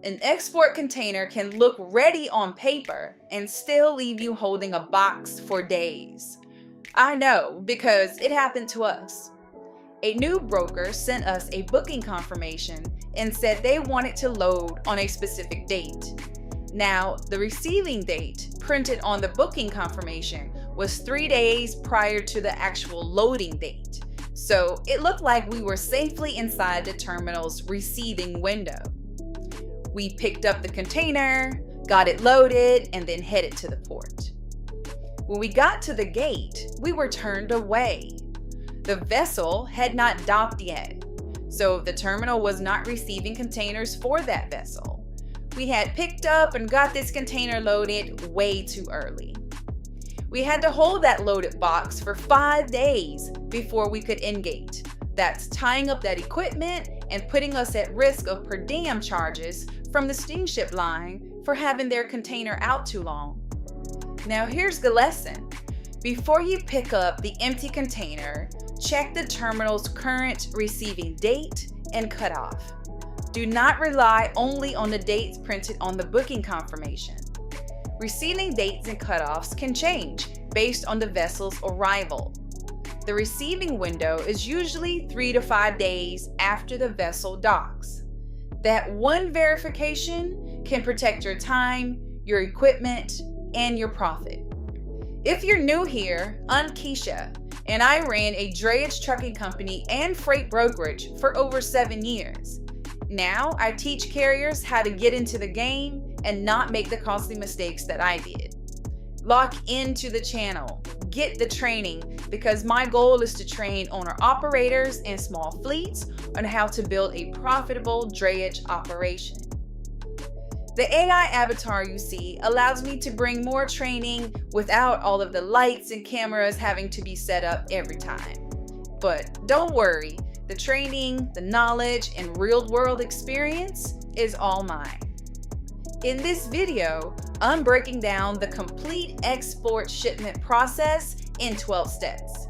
An export container can look ready on paper and still leave you holding a box for days. I know, because it happened to us. A new broker sent us a booking confirmation and said they wanted to load on a specific date. Now, the receiving date printed on the booking confirmation was 3 days prior to the actual loading date, so it looked like we were safely inside the terminal's receiving window. We picked up the container, got it loaded, and then headed to the port. When we got to the gate, we were turned away. The vessel had not docked yet, so the terminal was not receiving containers for that vessel. We had picked up and got this container loaded way too early. We had to hold that loaded box for 5 days before we could in-gate. That's tying up that equipment and putting us at risk of per diem charges from the steamship line for having their container out too long. Now here's the lesson. Before you pick up the empty container, check the terminal's current receiving date and cutoff. Do not rely only on the dates printed on the booking confirmation. Receiving dates and cutoffs can change based on the vessel's arrival. The receiving window is usually 3 to 5 days after the vessel docks. That one verification can protect your time, your equipment, and your profit. If you're new here, I'm Keisha, and I ran a drayage trucking company and freight brokerage for over 7 years. Now I teach carriers how to get into the game and not make the costly mistakes that I did. Lock into the channel, get the training, because my goal is to train owner-operators and small fleets on how to build a profitable drayage operation. The AI avatar you see allows me to bring more training without all of the lights and cameras having to be set up every time. But don't worry, the training, the knowledge, and real-world experience is all mine. In this video, I'm breaking down the complete export shipment process in 12 steps.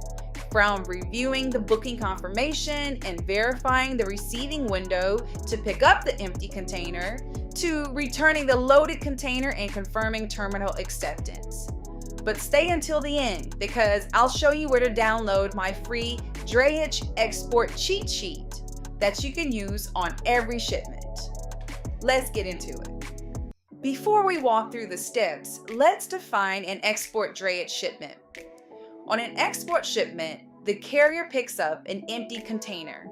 From reviewing the booking confirmation and verifying the receiving window to pick up the empty container, to returning the loaded container and confirming terminal acceptance. But stay until the end, because I'll show you where to download my free Drayage Export cheat sheet that you can use on every shipment. Let's get into it. Before we walk through the steps, let's define an export drayage shipment. On an export shipment, the carrier picks up an empty container,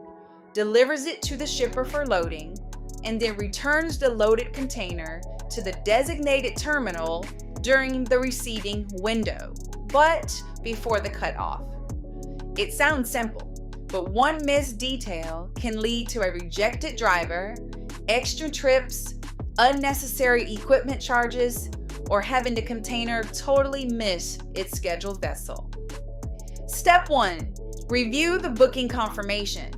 delivers it to the shipper for loading, and then returns the loaded container to the designated terminal during the receiving window, but before the cutoff. It sounds simple, but one missed detail can lead to a rejected driver, extra trips, unnecessary equipment charges, or having the container totally miss its scheduled vessel. Step 1. Review the booking confirmation.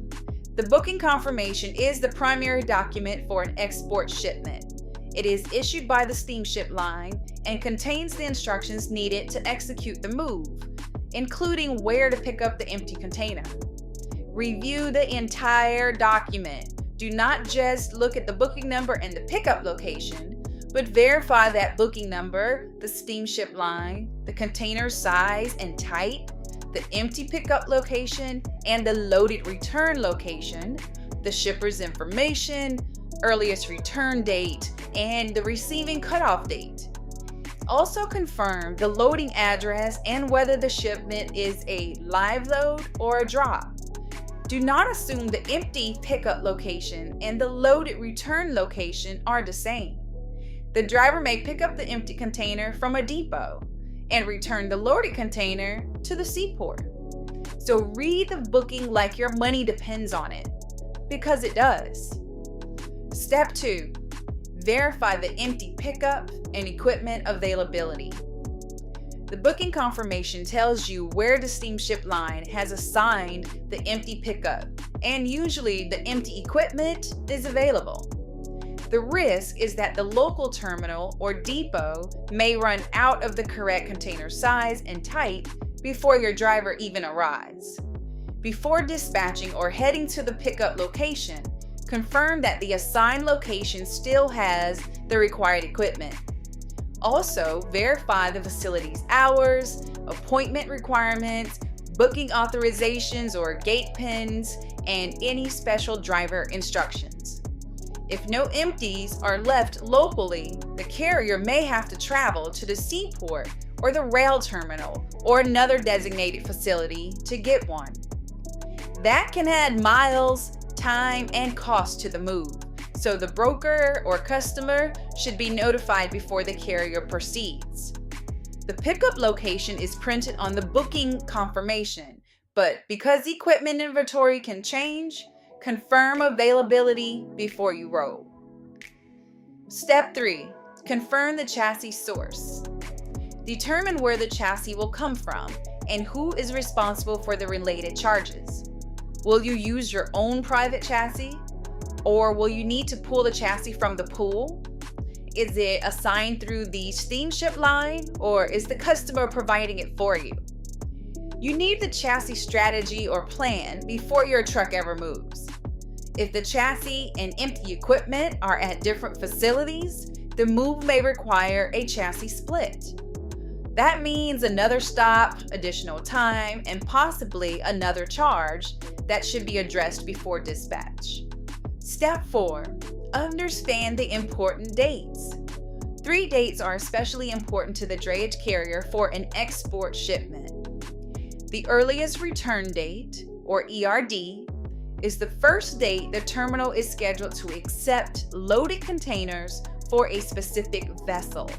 The booking confirmation is the primary document for an export shipment. It is issued by the steamship line and contains the instructions needed to execute the move, including where to pick up the empty container. Review the entire document. Do not just look at the booking number and the pickup location, but verify that booking number, the steamship line, the container size and type, the empty pickup location, and the loaded return location, the shipper's information, earliest return date, and the receiving cutoff date. Also confirm the loading address and whether the shipment is a live load or a drop. Do not assume the empty pickup location and the loaded return location are the same. The driver may pick up the empty container from a depot and return the loaded container to the seaport. So read the booking like your money depends on it, because it does. Step 2. Verify the empty pickup and equipment availability. The booking confirmation tells you where the steamship line has assigned the empty pickup, and usually the empty equipment is available. The risk is that the local terminal or depot may run out of the correct container size and type before your driver even arrives. Before dispatching or heading to the pickup location, Confirm that the assigned location still has the required equipment. Also, verify the facility's hours, appointment requirements, booking authorizations or gate pins, and any special driver instructions. If no empties are left locally, the carrier may have to travel to the seaport or the rail terminal or another designated facility to get one. That can add miles, time, and cost to the move, so the broker or customer should be notified before the carrier proceeds. The pickup location is printed on the booking confirmation, but because equipment inventory can change, confirm availability before you roll. Step 3. Confirm the chassis source. Determine where the chassis will come from and who is responsible for the related charges. Will you use your own private chassis? Or will you need to pull the chassis from the pool? Is it assigned through the steamship line, or is the customer providing it for you? You need the chassis strategy or plan before your truck ever moves. If the chassis and empty equipment are at different facilities, the move may require a chassis split. That means another stop, additional time, and possibly another charge that should be addressed before dispatch. Step 4. Understand the important dates. 3 dates are especially important to the drayage carrier for an export shipment. The earliest return date, or ERD, is the first date the terminal is scheduled to accept loaded containers for a specific vessel.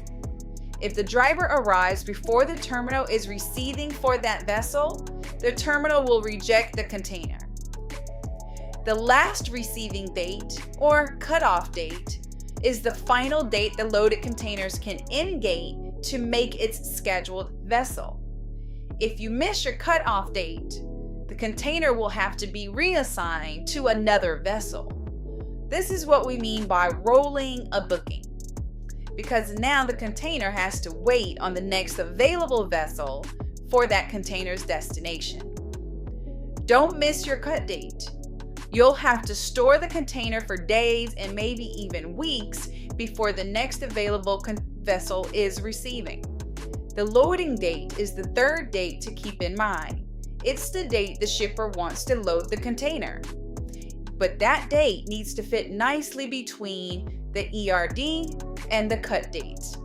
If the driver arrives before the terminal is receiving for that vessel, the terminal will reject the container. The last receiving date, or cutoff date, is the final date the loaded containers can in-gate to make its scheduled vessel. If you miss your cutoff date, the container will have to be reassigned to another vessel. This is what we mean by rolling a booking, because now the container has to wait on the next available vessel for that container's destination. Don't miss your cut date. You'll have to store the container for days and maybe even weeks before the next available vessel is receiving. The loading date is the third date to keep in mind. It's the date the shipper wants to load the container. But that date needs to fit nicely between the ERD and the cut date.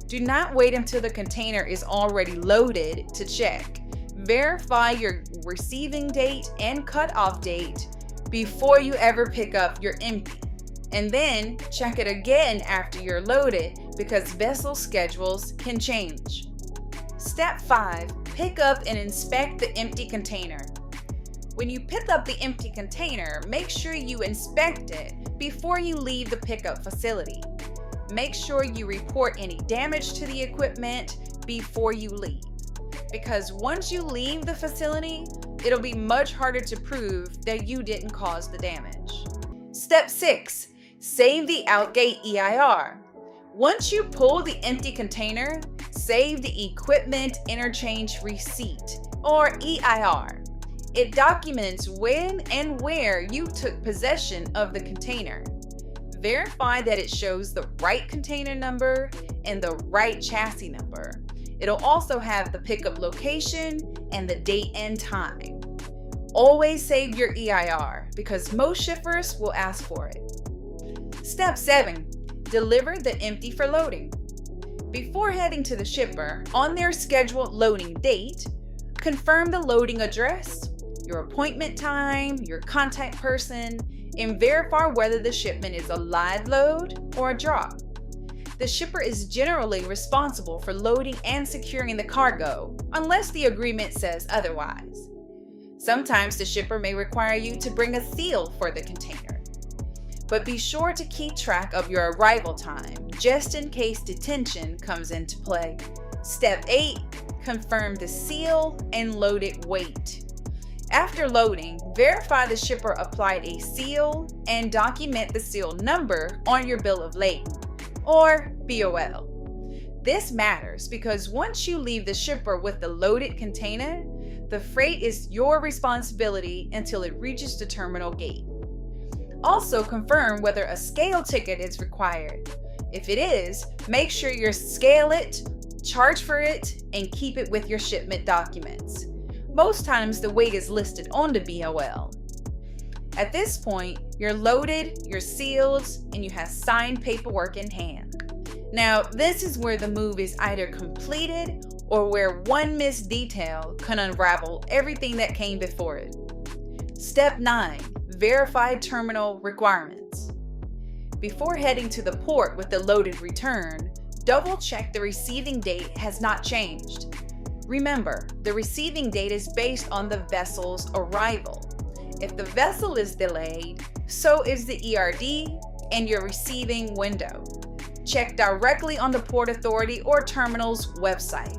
Do not wait until the container is already loaded to check. Verify your receiving date and cutoff date before you ever pick up your empty, and then check it again after you're loaded because vessel schedules can change. Step 5. Pick up and inspect the empty container. When you pick up the empty container, make sure you inspect it before you leave the pickup facility. Make sure you report any damage to the equipment before you leave, because once you leave the facility, it'll be much harder to prove that you didn't cause the damage. Step 6. Save the outgate EIR. Once you pull the empty container, save the Equipment Interchange Receipt, or EIR. It documents when and where you took possession of the container. Verify that it shows the right container number and the right chassis number. It'll also have the pickup location and the date and time. Always save your EIR because most shippers will ask for it. Step 7. Deliver the empty for loading. Before heading to the shipper on their scheduled loading date, confirm the loading address, your appointment time, your contact person, and verify whether the shipment is a live load or a drop. The shipper is generally responsible for loading and securing the cargo, unless the agreement says otherwise. Sometimes the shipper may require you to bring a seal for the container. But be sure to keep track of your arrival time, just in case detention comes into play. Step 8. Confirm the seal and loaded weight. After loading, verify the shipper applied a seal and document the seal number on your bill of lading, or BOL. This matters because once you leave the shipper with the loaded container, the freight is your responsibility until it reaches the terminal gate. Also confirm whether a scale ticket is required. If it is, make sure you scale it, charge for it, and keep it with your shipment documents. Most times the weight is listed on the BOL. At this point, you're loaded, you're sealed, and you have signed paperwork in hand. Now, this is where the move is either completed or where one missed detail can unravel everything that came before it. Step 9. Verify terminal requirements. Before heading to the port with the loaded return, double check the receiving date has not changed. Remember, the receiving date is based on the vessel's arrival. If the vessel is delayed, so is the ERD and your receiving window. Check directly on the Port Authority or terminal's website.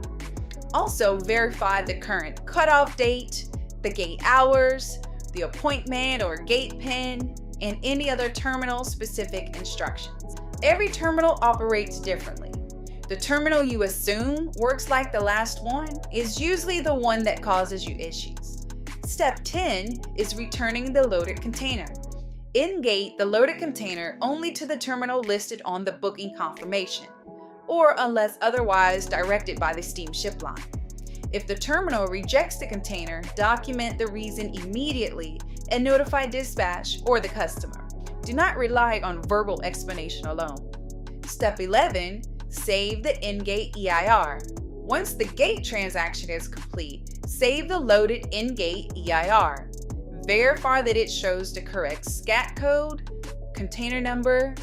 Also, verify the current cutoff date, the gate hours, the appointment or gate pin, and any other terminal-specific instructions. Every terminal operates differently. The terminal you assume works like the last one is usually the one that causes you issues. Step 10 is returning the loaded container. In-gate the loaded container only to the terminal listed on the booking confirmation, or unless otherwise directed by the steamship line. If the terminal rejects the container, document the reason immediately and notify dispatch or the customer. Do not rely on verbal explanation alone. Step 11, save the in-gate EIR. Once the gate transaction is complete, save the loaded in-gate EIR. Verify that it shows the correct SCAT code, container number,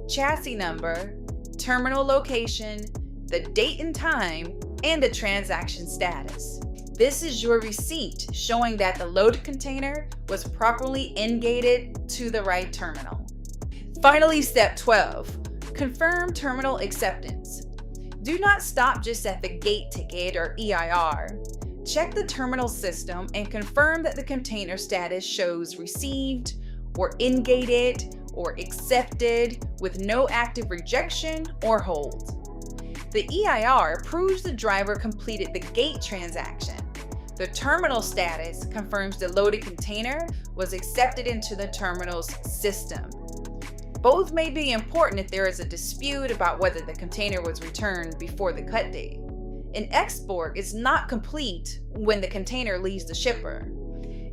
chassis number, terminal location, the date and time, and the transaction status. This is your receipt showing that the loaded container was properly in-gated to the right terminal. Finally, step 12, confirm terminal acceptance. Do not stop just at the gate ticket or EIR. Check the terminal system and confirm that the container status shows received or in-gated or accepted with no active rejection or hold. The EIR proves the driver completed the gate transaction. The terminal status confirms the loaded container was accepted into the terminal's system. Both may be important if there is a dispute about whether the container was returned before the cut date. An export is not complete when the container leaves the shipper.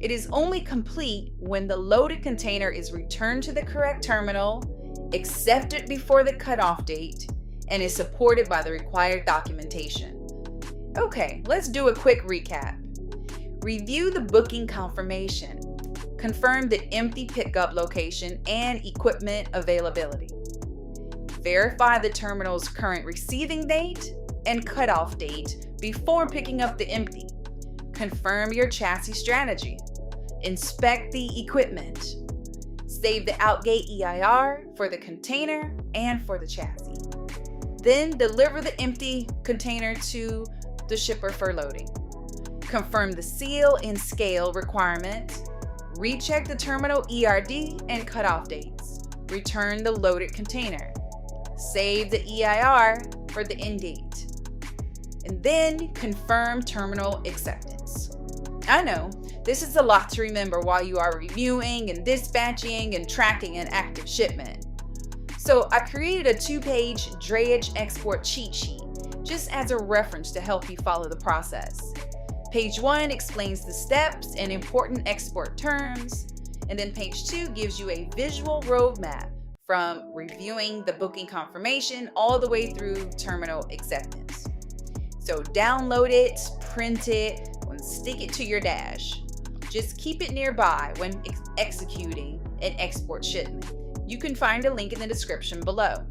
It is only complete when the loaded container is returned to the correct terminal, accepted before the cutoff date, and is supported by the required documentation. Okay, let's do a quick recap. Review the booking confirmation. Confirm the empty pickup location and equipment availability. Verify the terminal's current receiving date and cutoff date before picking up the empty. Confirm your chassis strategy. Inspect the equipment. Save the outgate EIR for the container and for the chassis. Then deliver the empty container to the shipper for loading. Confirm the seal and scale requirements. Recheck the terminal ERD and cutoff dates. Return the loaded container. Save the EIR for the end date. And then confirm terminal acceptance. I know, this is a lot to remember while you are reviewing and dispatching and tracking an active shipment. So I created a 2-page drayage export cheat sheet just as a reference to help you follow the process. Page 1 explains the steps and important export terms, and then page 2 gives you a visual roadmap from reviewing the booking confirmation all the way through terminal acceptance. So download it, print it, and stick it to your dash. Just keep it nearby when executing an export shipment. You can find a link in the description below.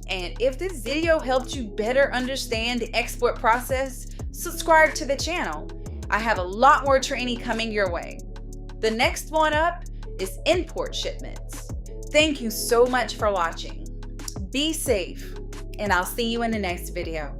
And if this video helped you better understand the export process, subscribe to the channel. I have a lot more training coming your way. The next one up is import shipments. Thank you so much for watching. Be safe, and I'll see you in the next video.